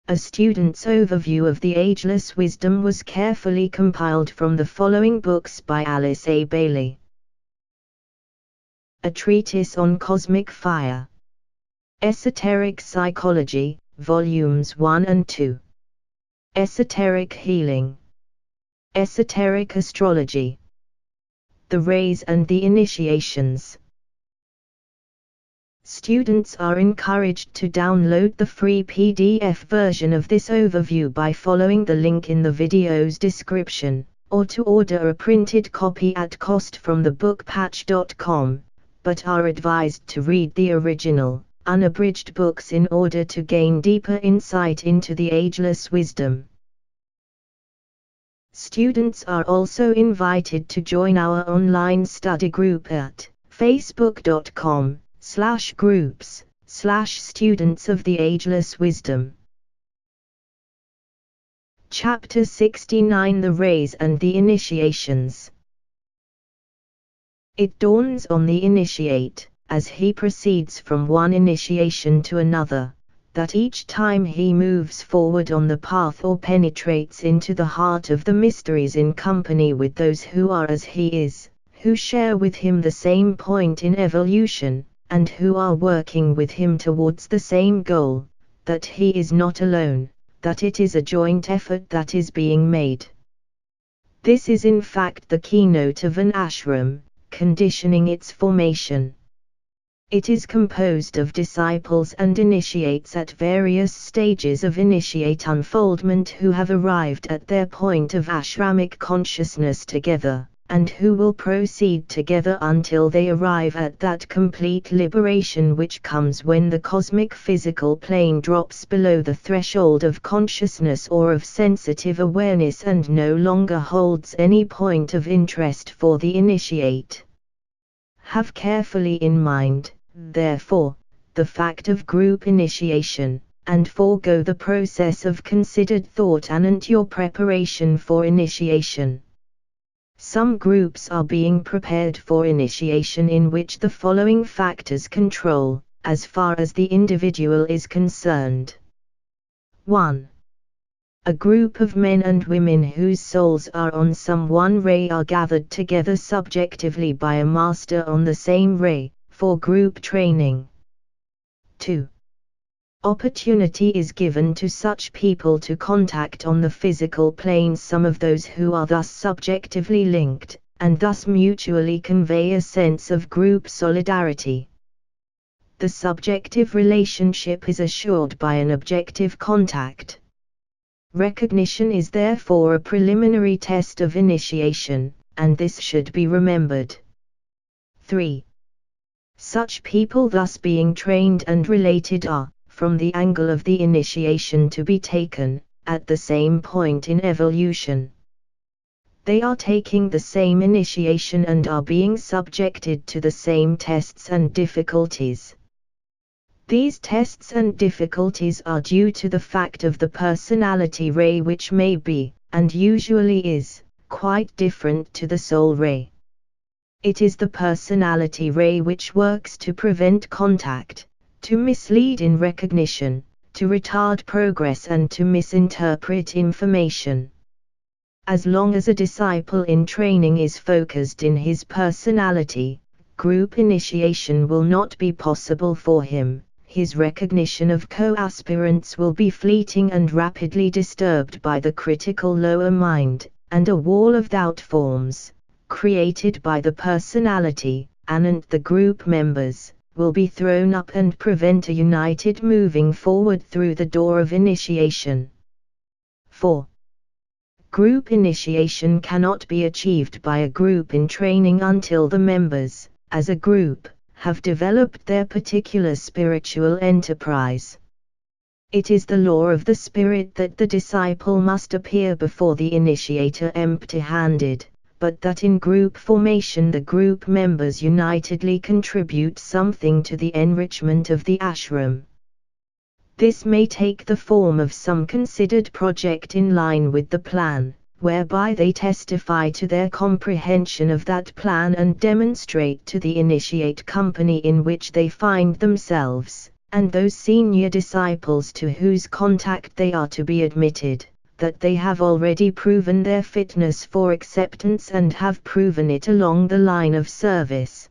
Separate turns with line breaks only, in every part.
A student's overview of the Ageless wisdom was carefully compiled from the following books by Alice A. Bailey. A Treatise on Cosmic Fire. Esoteric Psychology, Volumes 1 and 2. Esoteric Healing. Esoteric Astrology. The Rays and the Initiations. Students are encouraged to download the free PDF version of this overview by following the link in the video's description, or to order a printed copy at cost from thebookpatch.com, but are advised to read the original, unabridged books in order to gain deeper insight into the ageless wisdom. Students are also invited to join our online study group at facebook.com/groups/students of the ageless wisdom. Chapter 69: The Rays and the Initiations. It dawns on the initiate, as he proceeds from one initiation to another, that each time he moves forward on the path or penetrates into the heart of the mysteries in company with those who are as he is, who share with him the same point in evolution, and who are working with him towards the same goal, that he is not alone, that it is a joint effort that is being made. This is in fact the keynote of an ashram, conditioning its formation. It is composed of disciples and initiates at various stages of initiate unfoldment who have arrived at their point of ashramic consciousness together, and who will proceed together until they arrive at that complete liberation which comes when the cosmic physical plane drops below the threshold of consciousness or of sensitive awareness and no longer holds any point of interest for the initiate. Have carefully in mind, therefore, the fact of group initiation, and forego the process of considered thought anent your preparation for initiation. Some groups are being prepared for initiation in which the following factors control, as far as the individual is concerned. 1. A group of men and women whose souls are on some one ray are gathered together subjectively by a master on the same ray, for group training. 2. Opportunity is given to such people to contact on the physical plane some of those who are thus subjectively linked, and thus mutually convey a sense of group solidarity. The subjective relationship is assured by an objective contact. Recognition is therefore a preliminary test of initiation, and this should be remembered. 3. Such people thus being trained and related are, from the angle of the initiation to be taken, at the same point in evolution. They are taking the same initiation and are being subjected to the same tests and difficulties. These tests and difficulties are due to the fact of the personality ray which may be, and usually is, quite different to the soul ray. It is the personality ray which works to prevent contact, to mislead in recognition, to retard progress and to misinterpret information. As long as a disciple in training is focused in his personality, group initiation will not be possible for him. His recognition of co-aspirants will be fleeting and rapidly disturbed by the critical lower mind, and a wall of doubt forms, created by the personality, and the group members, will be thrown up and prevent a united moving forward through the door of initiation. 4. Group initiation cannot be achieved by a group in training until the members, as a group, have developed their particular spiritual enterprise. It is the law of the spirit that the disciple must appear before the initiator empty-handed, but that in group formation the group members unitedly contribute something to the enrichment of the ashram. This may take the form of some considered project in line with the plan, whereby they testify to their comprehension of that plan and demonstrate to the initiate company in which they find themselves, and those senior disciples to whose contact they are to be admitted, that they have already proven their fitness for acceptance and have proven it along the line of service.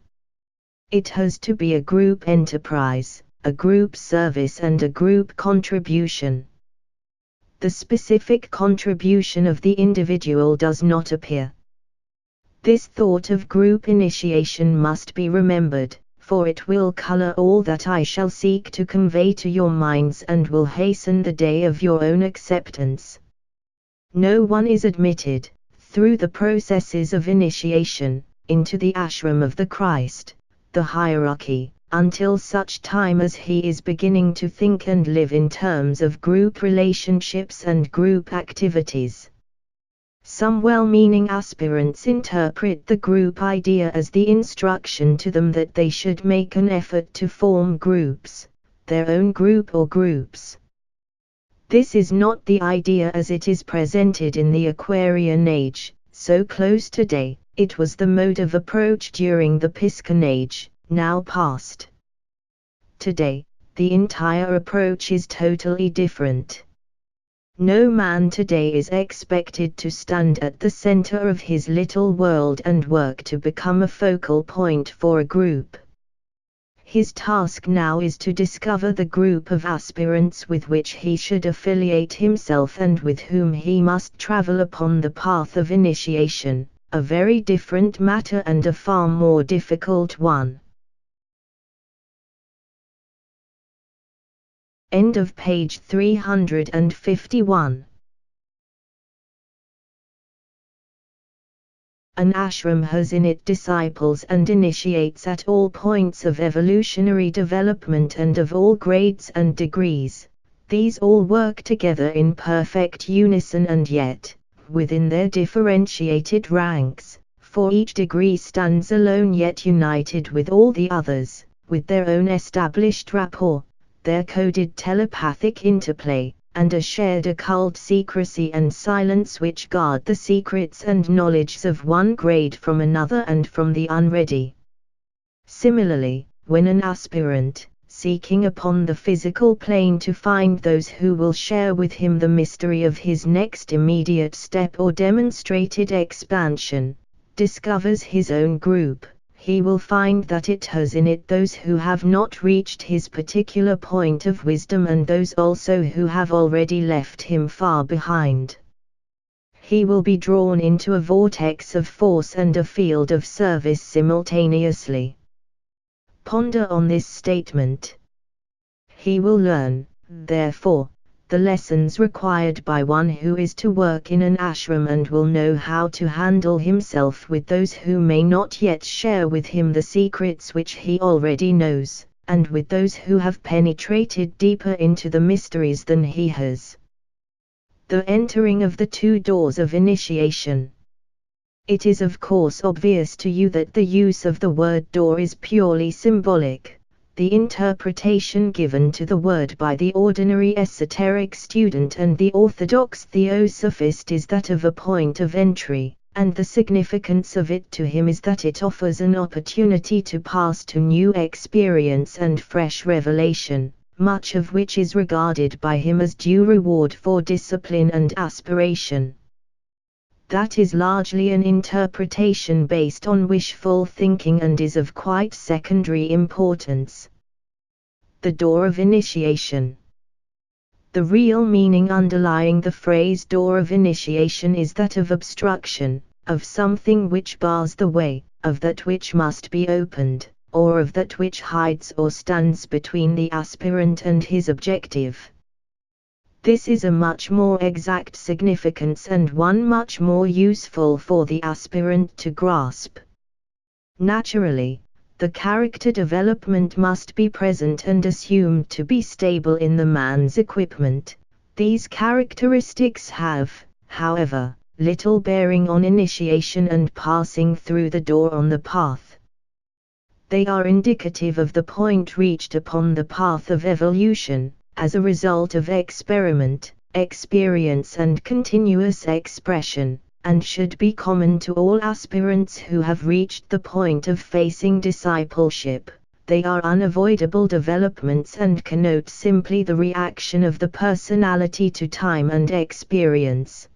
It has to be a group enterprise, a group service and a group contribution. The specific contribution of the individual does not appear. This thought of group initiation must be remembered, for it will color all that I shall seek to convey to your minds and will hasten the day of your own acceptance. No one is admitted, through the processes of initiation, into the ashram of the Christ, the hierarchy, until such time as he is beginning to think and live in terms of group relationships and group activities. Some well-meaning aspirants interpret the group idea as the instruction to them that they should make an effort to form groups, their own group or groups. This is not the idea as it is presented in the Aquarian Age, so close today. It was the mode of approach during the Piscean Age, now past. Today, the entire approach is totally different. No man today is expected to stand at the center of his little world and work to become a focal point for a group. His task now is to discover the group of aspirants with which he should affiliate himself and with whom he must travel upon the path of initiation, a very different matter and a far more difficult one. End of page 351. An ashram has in it disciples and initiates at all points of evolutionary development and of all grades and degrees. These all work together in perfect unison and yet, within their differentiated ranks, for each degree stands alone yet united with all the others, with their own established rapport, their coded telepathic interplay, and a shared occult secrecy and silence which guard the secrets and knowledge of one grade from another and from the unready. Similarly, when an aspirant, seeking upon the physical plane to find those who will share with him the mystery of his next immediate step or demonstrated expansion, discovers his own group, he will find that it has in it those who have not reached his particular point of wisdom and those also who have already left him far behind. He will be drawn into a vortex of force and a field of service simultaneously. Ponder on this statement. He will learn, therefore, the lessons required by one who is to work in an ashram and will know how to handle himself with those who may not yet share with him the secrets which he already knows, and with those who have penetrated deeper into the mysteries than he has. The entering of the two doors of initiation. It is of course obvious to you that the use of the word door is purely symbolic. The interpretation given to the word by the ordinary esoteric student and the orthodox theosophist is that of a point of entry, and the significance of it to him is that it offers an opportunity to pass to new experience and fresh revelation, much of which is regarded by him as due reward for discipline and aspiration. That is largely an interpretation based on wishful thinking and is of quite secondary importance. The door of initiation. The real meaning underlying the phrase door of initiation is that of obstruction, of something which bars the way, of that which must be opened, or of that which hides or stands between the aspirant and his objective. This is a much more exact significance and one much more useful for the aspirant to grasp. Naturally, the character development must be present and assumed to be stable in the man's equipment. These characteristics have, however, little bearing on initiation and passing through the door on the path. They are indicative of the point reached upon the path of evolution, as a result of experiment, experience and continuous expression, and should be common to all aspirants who have reached the point of facing discipleship, They are unavoidable developments and connote simply the reaction of the personality to time and experience.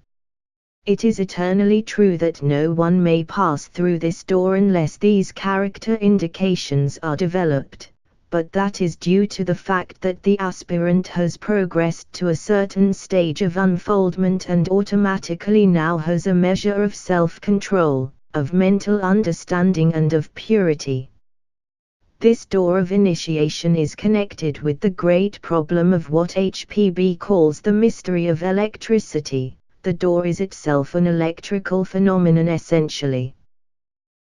It is eternally true that no one may pass through this door unless these character indications are developed, but that is due to the fact that the aspirant has progressed to a certain stage of unfoldment and automatically now has a measure of self-control, of mental understanding and of purity. This door of initiation is connected with the great problem of what HPB calls the mystery of electricity. The door is itself an electrical phenomenon essentially.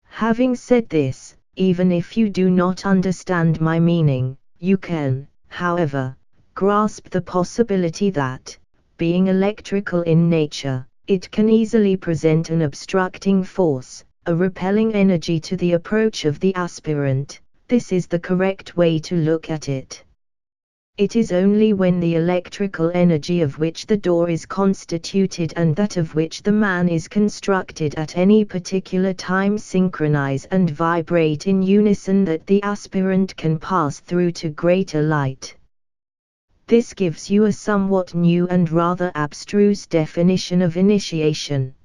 Having said this, even if you do not understand my meaning, you can, however, grasp the possibility that, being electrical in nature, it can easily present an obstructing force, a repelling energy to the approach of the aspirant. This is the correct way to look at it. It is only when the electrical energy of which the door is constituted and that of which the man is constructed at any particular time synchronize and vibrate in unison that the aspirant can pass through to greater light. This gives you a somewhat new and rather abstruse definition of initiation.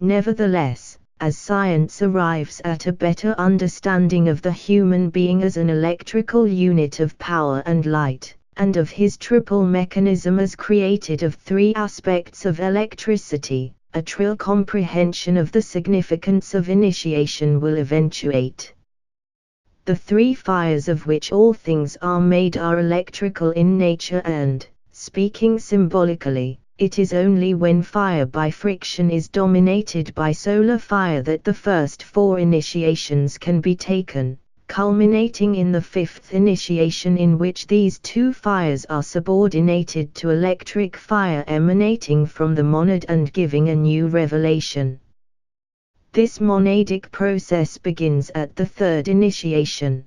Nevertheless, as science arrives at a better understanding of the human being as an electrical unit of power and light, and of his triple mechanism as created of three aspects of electricity, a true comprehension of the significance of initiation will eventuate. The three fires of which all things are made are electrical in nature and, speaking symbolically, it is only when fire by friction is dominated by solar fire that the first four initiations can be taken, culminating in the fifth initiation in which these two fires are subordinated to electric fire emanating from the monad and giving a new revelation. This monadic process begins at the third initiation.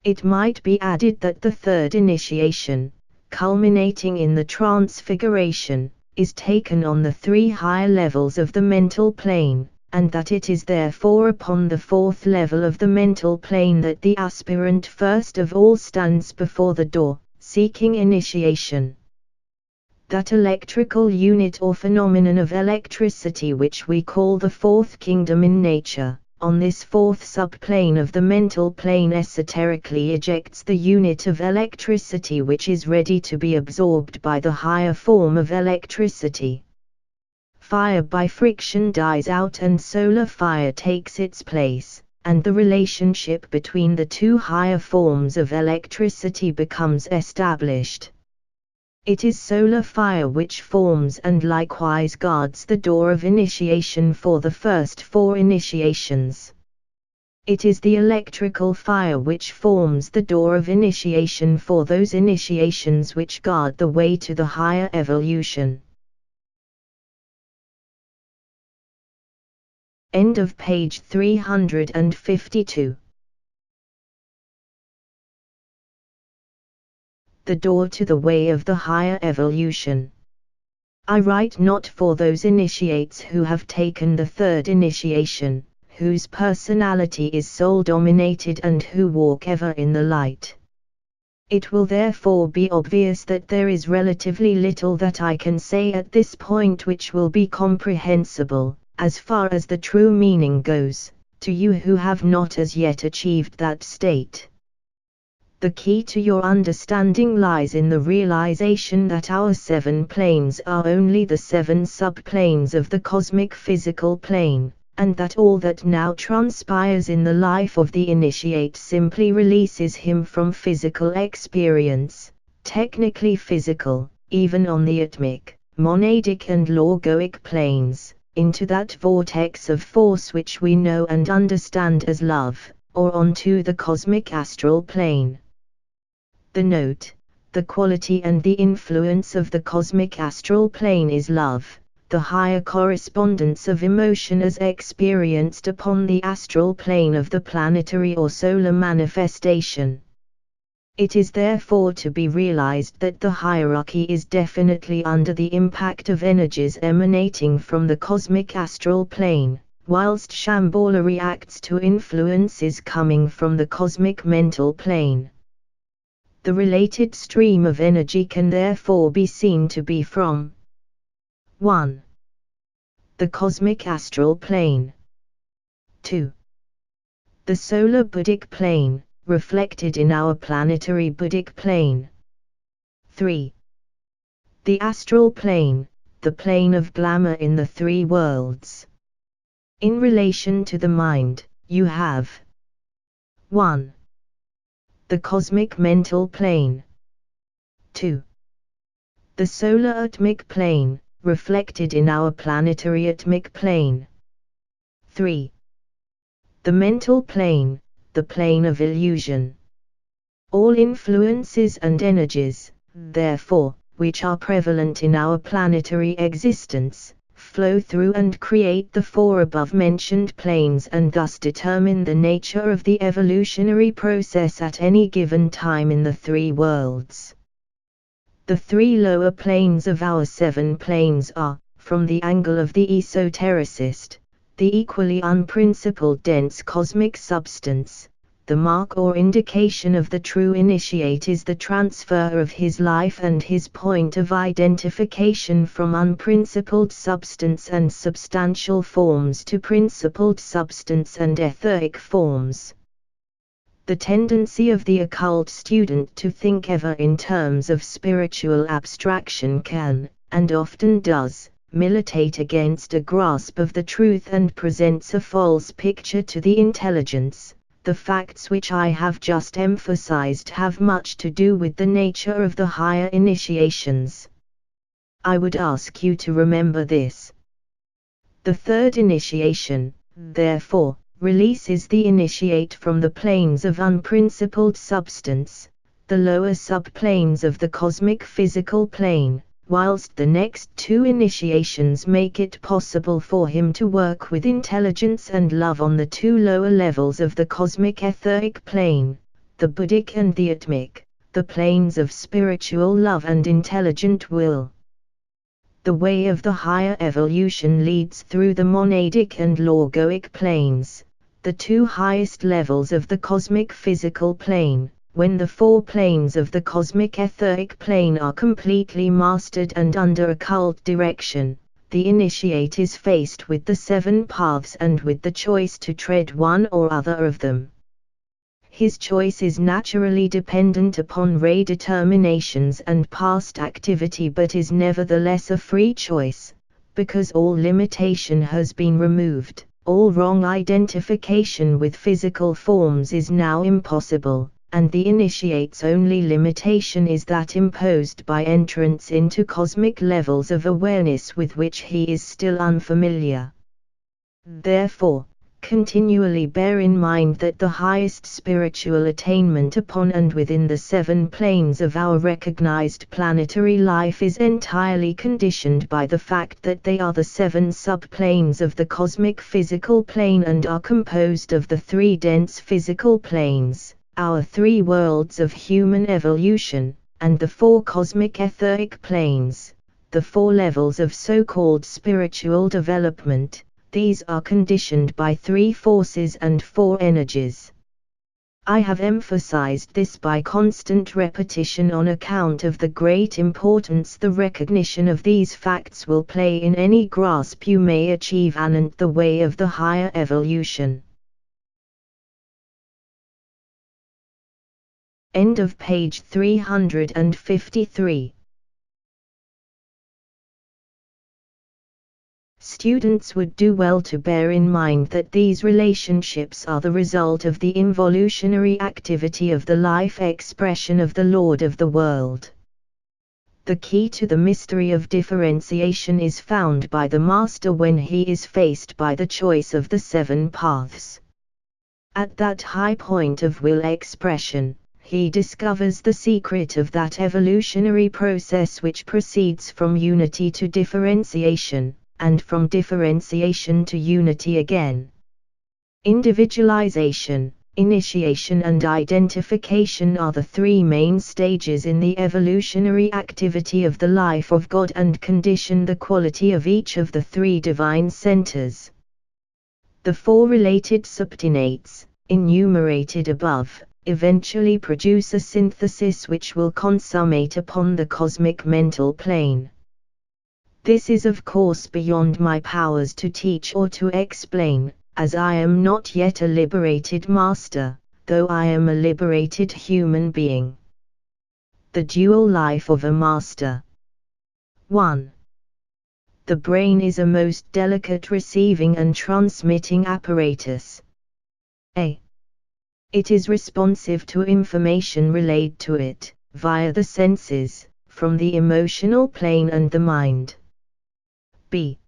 It might be added that the third initiation, culminating in the transfiguration, is taken on the three higher levels of the mental plane, and that it is therefore upon the fourth level of the mental plane that the aspirant first of all stands before the door, seeking initiation. That electrical unit or phenomenon of electricity which we call the fourth kingdom in nature, on this fourth subplane of the mental plane esoterically ejects the unit of electricity which is ready to be absorbed by the higher form of electricity. Fire by friction dies out and solar fire takes its place, and the relationship between the two higher forms of electricity becomes established. It is solar fire which forms and likewise guards the door of initiation for the first four initiations. It is the electrical fire which forms the door of initiation for those initiations which guard the way to the higher evolution. End of page 352. The door to the way of the higher evolution. I write not for those initiates who have taken the third initiation, whose personality is soul-dominated and who walk ever in the light. It will therefore be obvious that there is relatively little that I can say at this point which will be comprehensible, as far as the true meaning goes, to you who have not as yet achieved that state. The key to your understanding lies in the realization that our 7 planes are only the 7 subplanes of the cosmic physical plane, and that all that now transpires in the life of the initiate simply releases him from physical experience, technically physical, even on the atmic, monadic and logoic planes, into that vortex of force which we know and understand as love, or onto the cosmic astral plane. The note, the quality and the influence of the cosmic astral plane is love, the higher correspondence of emotion as experienced upon the astral plane of the planetary or solar manifestation. It is therefore to be realized that the hierarchy is definitely under the impact of energies emanating from the cosmic astral plane, whilst Shambhala reacts to influences coming from the cosmic mental plane. The related stream of energy can therefore be seen to be from 1. The cosmic astral plane. 2. The solar Buddhic plane, reflected in our planetary Buddhic plane. 3. The astral plane, the plane of glamour in the three worlds. In relation to the mind, you have 1. The cosmic mental plane. 2. The solar atmic plane, reflected in our planetary atmic plane. 3. The mental plane, the plane of illusion. All influences and energies, therefore, which are prevalent in our planetary existence, flow through and create the four above-mentioned planes and thus determine the nature of the evolutionary process at any given time in the three worlds. The three lower planes of our seven planes are, from the angle of the esotericist, the equally unprincipled dense cosmic substance. The mark or indication of the true initiate is the transfer of his life and his point of identification from unprincipled substance and substantial forms to principled substance and etheric forms. The tendency of the occult student to think ever in terms of spiritual abstraction can, and often does, militate against a grasp of the truth and presents a false picture to the intelligence. The facts which I have just emphasized have much to do with the nature of the higher initiations. I would ask you to remember this. The third initiation, therefore, releases the initiate from the planes of unprincipled substance, the lower subplanes of the cosmic physical plane, whilst the next two initiations make it possible for him to work with intelligence and love on the two lower levels of the cosmic etheric plane, the Buddhic and the Atmic, the planes of spiritual love and intelligent will. The way of the higher evolution leads through the monadic and logoic planes, the two highest levels of the cosmic physical plane. When the four planes of the cosmic etheric plane are completely mastered and under occult direction, the initiate is faced with the seven paths and with the choice to tread one or other of them. His choice is naturally dependent upon ray determinations and past activity, but is nevertheless a free choice, because all limitation has been removed, all wrong identification with physical forms is now impossible. And the initiate's only limitation is that imposed by entrance into cosmic levels of awareness with which he is still unfamiliar. Therefore, continually bear in mind that the highest spiritual attainment upon and within the seven planes of our recognized planetary life is entirely conditioned by the fact that they are the seven subplanes of the cosmic physical plane and are composed of the three dense physical planes, our three worlds of human evolution, and the four cosmic etheric planes, the four levels of so-called spiritual development. These are conditioned by three forces and four energies. I have emphasized this by constant repetition on account of the great importance the recognition of these facts will play in any grasp you may achieve anent the way of the higher evolution. End of page 353. Students would do well to bear in mind that these relationships are the result of the involutionary activity of the life expression of the Lord of the world. The key to the mystery of differentiation is found by the Master when he is faced by the choice of the seven paths. At that high point of will expression, he discovers the secret of that evolutionary process which proceeds from unity to differentiation, and from differentiation to unity again. Individualization, initiation and identification are the three main stages in the evolutionary activity of the life of God and condition the quality of each of the three divine centers. The four related subordinates, enumerated above, eventually produce a synthesis which will consummate upon the cosmic mental plane. This is of course beyond my powers to teach or to explain, as I am not yet a liberated master, though I am a liberated human being. The dual life of a master. 1. The brain is a most delicate receiving and transmitting apparatus. A. It is responsive to information relayed to it, via the senses, from the emotional plane and the mind. B.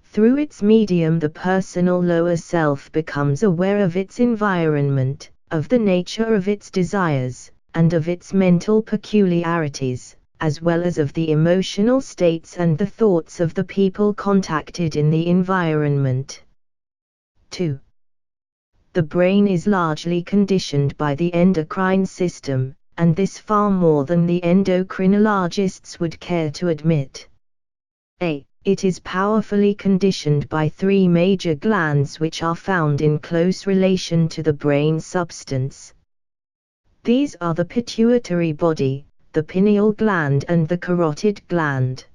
Through its medium the personal lower self becomes aware of its environment, of the nature of its desires, and of its mental peculiarities, as well as of the emotional states and the thoughts of the people contacted in the environment. 2. The brain is largely conditioned by the endocrine system, and this far more than the endocrinologists would care to admit. A. It is powerfully conditioned by three major glands which are found in close relation to the brain substance. These are the pituitary body, the pineal gland and the carotid gland.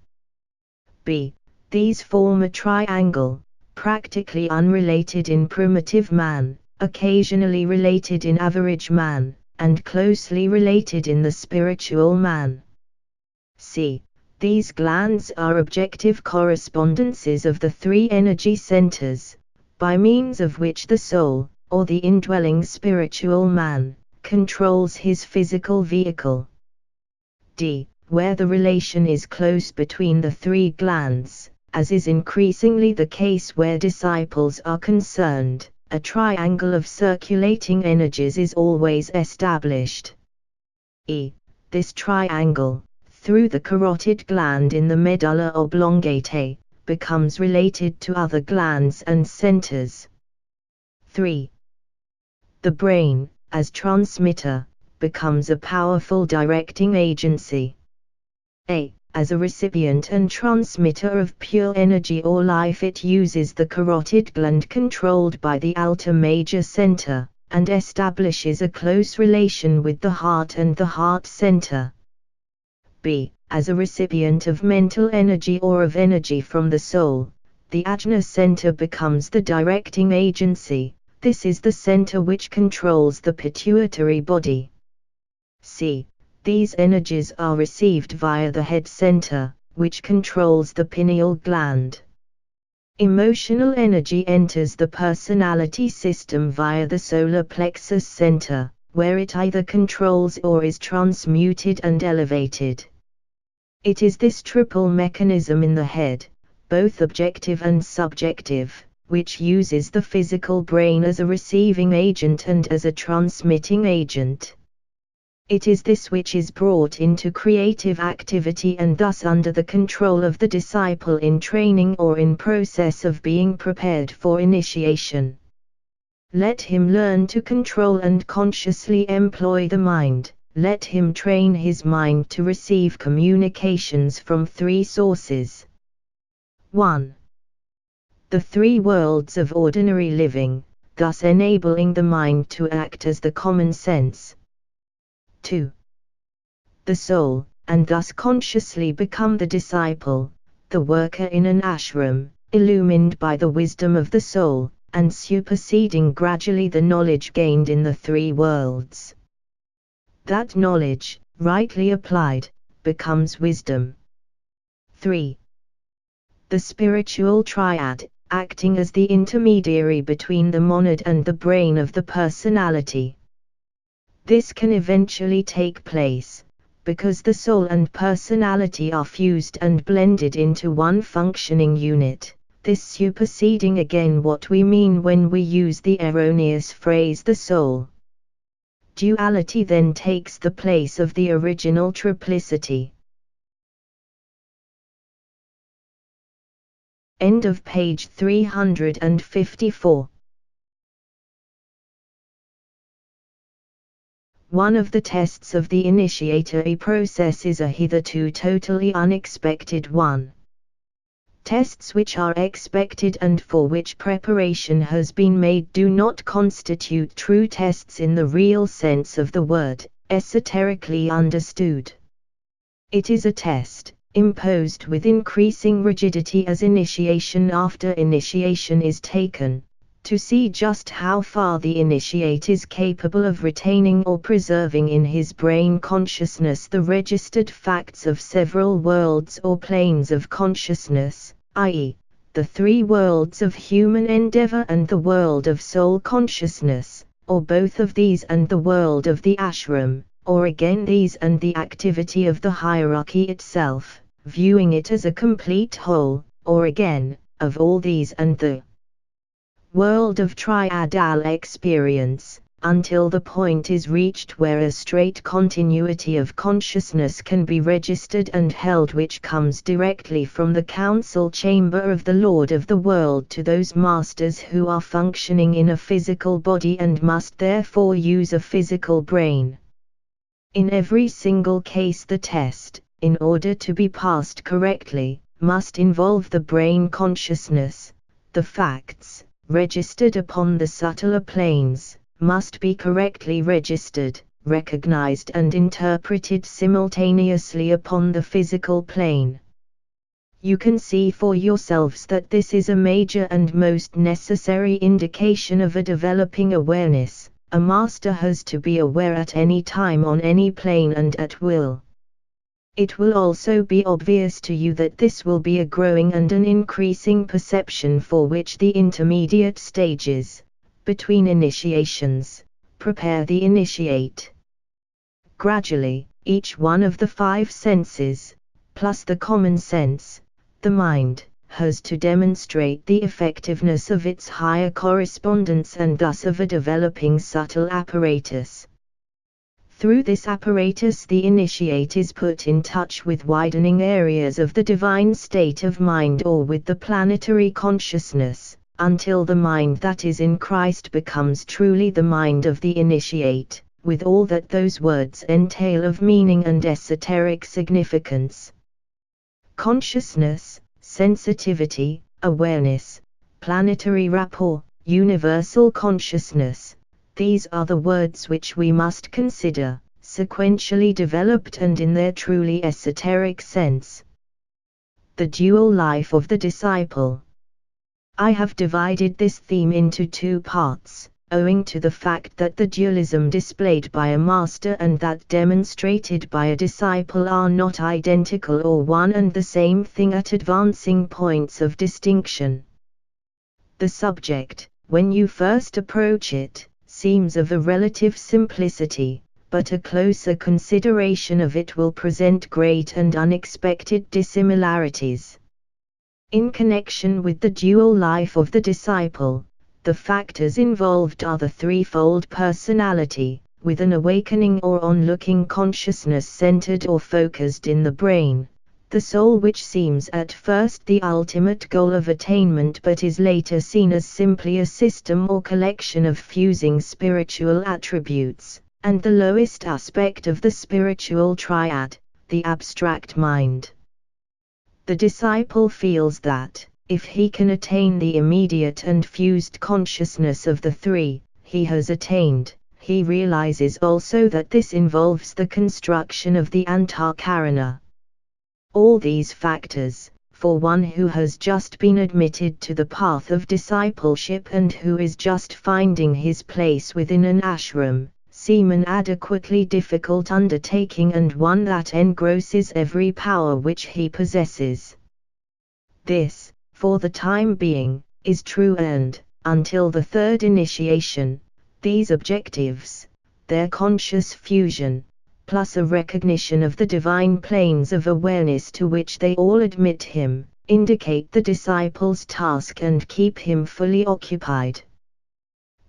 B. These form a triangle, practically unrelated in primitive man, occasionally related in average man, and closely related in the spiritual man. C. These glands are objective correspondences of the three energy centers, by means of which the soul, or the indwelling spiritual man, controls his physical vehicle. D. Where the relation is close between the three glands, as is increasingly the case where disciples are concerned, a triangle of circulating energies is always established. E. This triangle, through the carotid gland in the medulla oblongata, becomes related to other glands and centers. 3. The brain, as transmitter, becomes a powerful directing agency. A. As a recipient and transmitter of pure energy or life, it uses the carotid gland controlled by the alta major center, and establishes a close relation with the heart and the heart center. B. As a recipient of mental energy or of energy from the soul, the ajna center becomes the directing agency. This is the center which controls the pituitary body. C. These energies are received via the head center, which controls the pineal gland. Emotional energy enters the personality system via the solar plexus center, where it either controls or is transmuted and elevated. It is this triple mechanism in the head, both objective and subjective, which uses the physical brain as a receiving agent and as a transmitting agent. It is this which is brought into creative activity and thus under the control of the disciple in training or in process of being prepared for initiation. Let him learn to control and consciously employ the mind. Let him train his mind to receive communications from three sources. 1. The three worlds of ordinary living, thus enabling the mind to act as the common sense. 2. The soul, and thus consciously become the disciple, the worker in an ashram, illumined by the wisdom of the soul, and superseding gradually the knowledge gained in the three worlds. That knowledge, rightly applied, becomes wisdom. 3. The spiritual triad, acting as the intermediary between the monad and the brain of the personality. This can eventually take place, because the soul and personality are fused and blended into one functioning unit, this superseding again what we mean when we use the erroneous phrase the soul. Duality then takes the place of the original triplicity. End of page 354. One of the tests of the initiatory process is a hitherto totally unexpected one. Tests which are expected and for which preparation has been made do not constitute true tests in the real sense of the word, esoterically understood. It is a test, imposed with increasing rigidity as initiation after initiation is taken, to see just how far the initiate is capable of retaining or preserving in his brain consciousness the registered facts of several worlds or planes of consciousness, i.e., the three worlds of human endeavor and the world of soul consciousness, or both of these and the world of the ashram, or again these and the activity of the hierarchy itself, viewing it as a complete whole, or again, of all these and the world of triadal experience, until the point is reached where a straight continuity of consciousness can be registered and held, which comes directly from the council chamber of the Lord of the world to those masters who are functioning in a physical body and must therefore use a physical brain. In every single case the test, in order to be passed correctly, must involve the brain consciousness. The facts, registered upon the subtler planes, must be correctly registered, recognized and interpreted simultaneously upon the physical plane. You can see for yourselves that this is a major and most necessary indication of a developing awareness. A master has to be aware at any time on any plane and at will. It will also be obvious to you that this will be a growing and an increasing perception for which the intermediate stages, between initiations, prepare the initiate. Gradually, each one of the five senses, plus the common sense, the mind, has to demonstrate the effectiveness of its higher correspondence and thus of a developing subtle apparatus. Through this apparatus the initiate is put in touch with widening areas of the divine state of mind or with the planetary consciousness, until the mind that is in Christ becomes truly the mind of the initiate, with all that those words entail of meaning and esoteric significance. Consciousness, sensitivity, awareness, planetary rapport, universal consciousness, these are the words which we must consider, sequentially developed and in their truly esoteric sense. The dual life of the disciple. I have divided this theme into two parts, owing to the fact that the dualism displayed by a master and that demonstrated by a disciple are not identical or one and the same thing at advancing points of distinction. The subject, when you first approach it, seems of a relative simplicity, but a closer consideration of it will present great and unexpected dissimilarities. In connection with the dual life of the disciple, the factors involved are the threefold personality, with an awakening or onlooking consciousness centered or focused in the brain, the soul which seems at first the ultimate goal of attainment but is later seen as simply a system or collection of fusing spiritual attributes, and the lowest aspect of the spiritual triad, the abstract mind. The disciple feels that, if he can attain the immediate and fused consciousness of the three, he has attained. He realizes also that this involves the construction of the antakarana. All these factors, for one who has just been admitted to the path of discipleship and who is just finding his place within an ashram, seem an adequately difficult undertaking and one that engrosses every power which he possesses. This, for the time being, is true and, until the third initiation, these objectives, their conscious fusion, plus a recognition of the divine planes of awareness to which they all admit him, indicate the disciple's task and keep him fully occupied.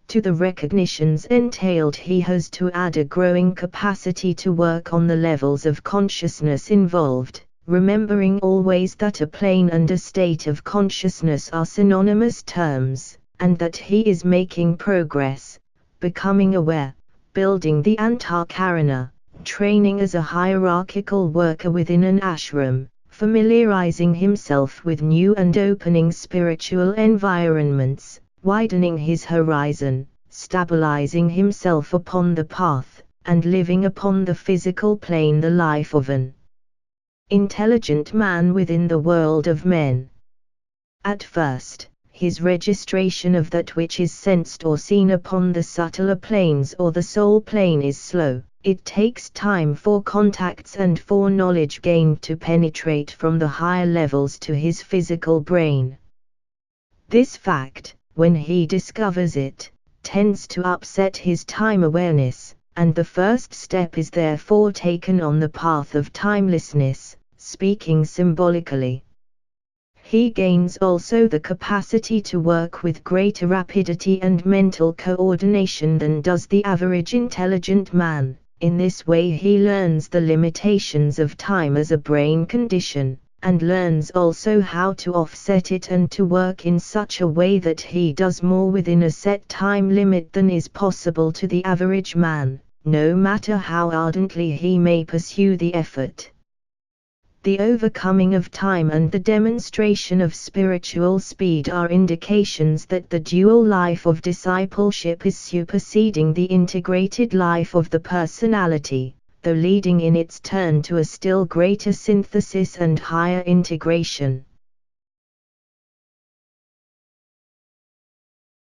To the recognitions entailed he has to add a growing capacity to work on the levels of consciousness involved, remembering always that a plane and a state of consciousness are synonymous terms, and that he is making progress, becoming aware, building the antakarana, training as a hierarchical worker within an ashram, familiarizing himself with new and opening spiritual environments, widening his horizon, stabilizing himself upon the path, and living upon the physical plane the life of an intelligent man within the world of men. At first, his registration of that which is sensed or seen upon the subtler planes or the soul plane is slow. It takes time for contacts and for knowledge gained to penetrate from the higher levels to his physical brain. This fact, when he discovers it, tends to upset his time awareness, and the first step is therefore taken on the path of timelessness, speaking symbolically. He gains also the capacity to work with greater rapidity and mental coordination than does the average intelligent man. In this way he learns the limitations of time as a brain condition, and learns also how to offset it and to work in such a way that he does more within a set time limit than is possible to the average man, no matter how ardently he may pursue the effort. The overcoming of time and the demonstration of spiritual speed are indications that the dual life of discipleship is superseding the integrated life of the personality, though leading in its turn to a still greater synthesis and higher integration.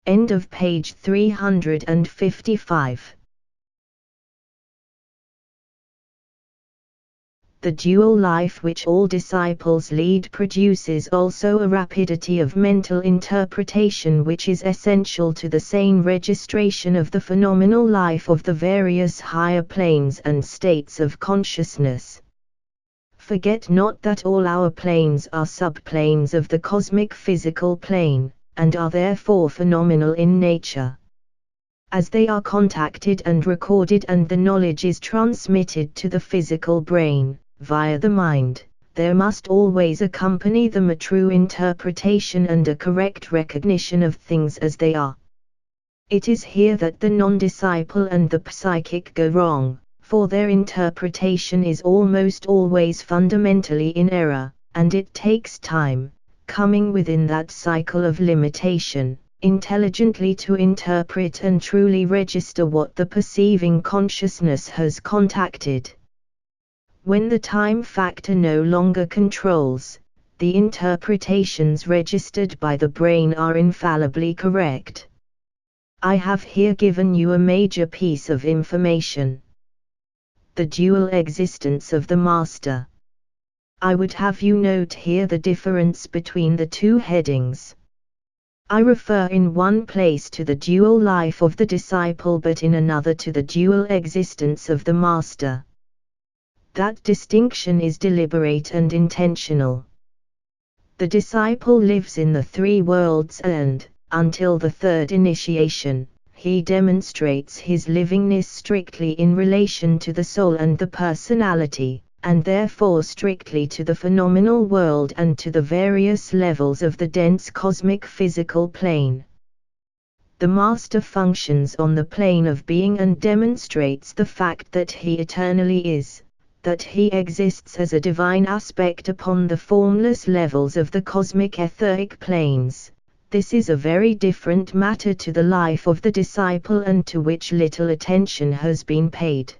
End of page 355. The dual life which all disciples lead produces also a rapidity of mental interpretation which is essential to the sane registration of the phenomenal life of the various higher planes and states of consciousness. Forget not that all our planes are subplanes of the cosmic physical plane, and are therefore phenomenal in nature. As they are contacted and recorded and the knowledge is transmitted to the physical brain, via the mind, there must always accompany them a true interpretation and a correct recognition of things as they are. It is here that the non-disciple and the psychic go wrong, for their interpretation is almost always fundamentally in error, and it takes time, coming within that cycle of limitation, intelligently to interpret and truly register what the perceiving consciousness has contacted. When the time factor no longer controls, the interpretations registered by the brain are infallibly correct. I have here given you a major piece of information. The dual existence of the Master. I would have you note here the difference between the two headings. I refer in one place to the dual life of the disciple but in another to the dual existence of the Master. That distinction is deliberate and intentional. The disciple lives in the three worlds and, until the third initiation, he demonstrates his livingness strictly in relation to the soul and the personality, and therefore strictly to the phenomenal world and to the various levels of the dense cosmic physical plane. The Master functions on the plane of being and demonstrates the fact that he eternally is, that he exists as a divine aspect upon the formless levels of the cosmic etheric planes. This is a very different matter to the life of the disciple and to which little attention has been paid.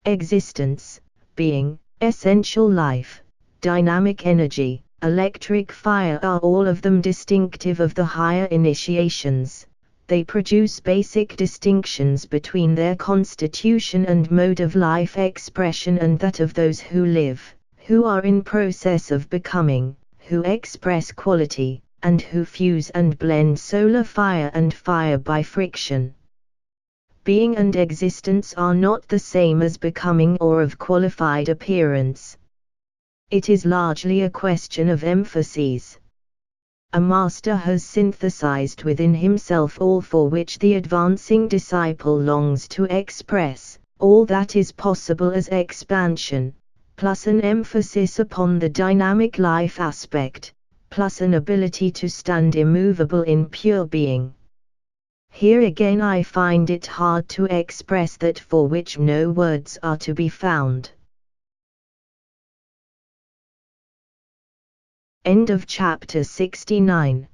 Existence, being, essential life, dynamic energy, electric fire are all of them distinctive of the higher initiations. They produce basic distinctions between their constitution and mode of life expression and that of those who live, who are in process of becoming, who express quality, and who fuse and blend solar fire and fire by friction. Being and existence are not the same as becoming or of qualified appearance. It is largely a question of emphases. A master has synthesized within himself all for which the advancing disciple longs to express, all that is possible as expansion, plus an emphasis upon the dynamic life aspect, plus an ability to stand immovable in pure being. Here again I find it hard to express that for which no words are to be found. End of chapter 69.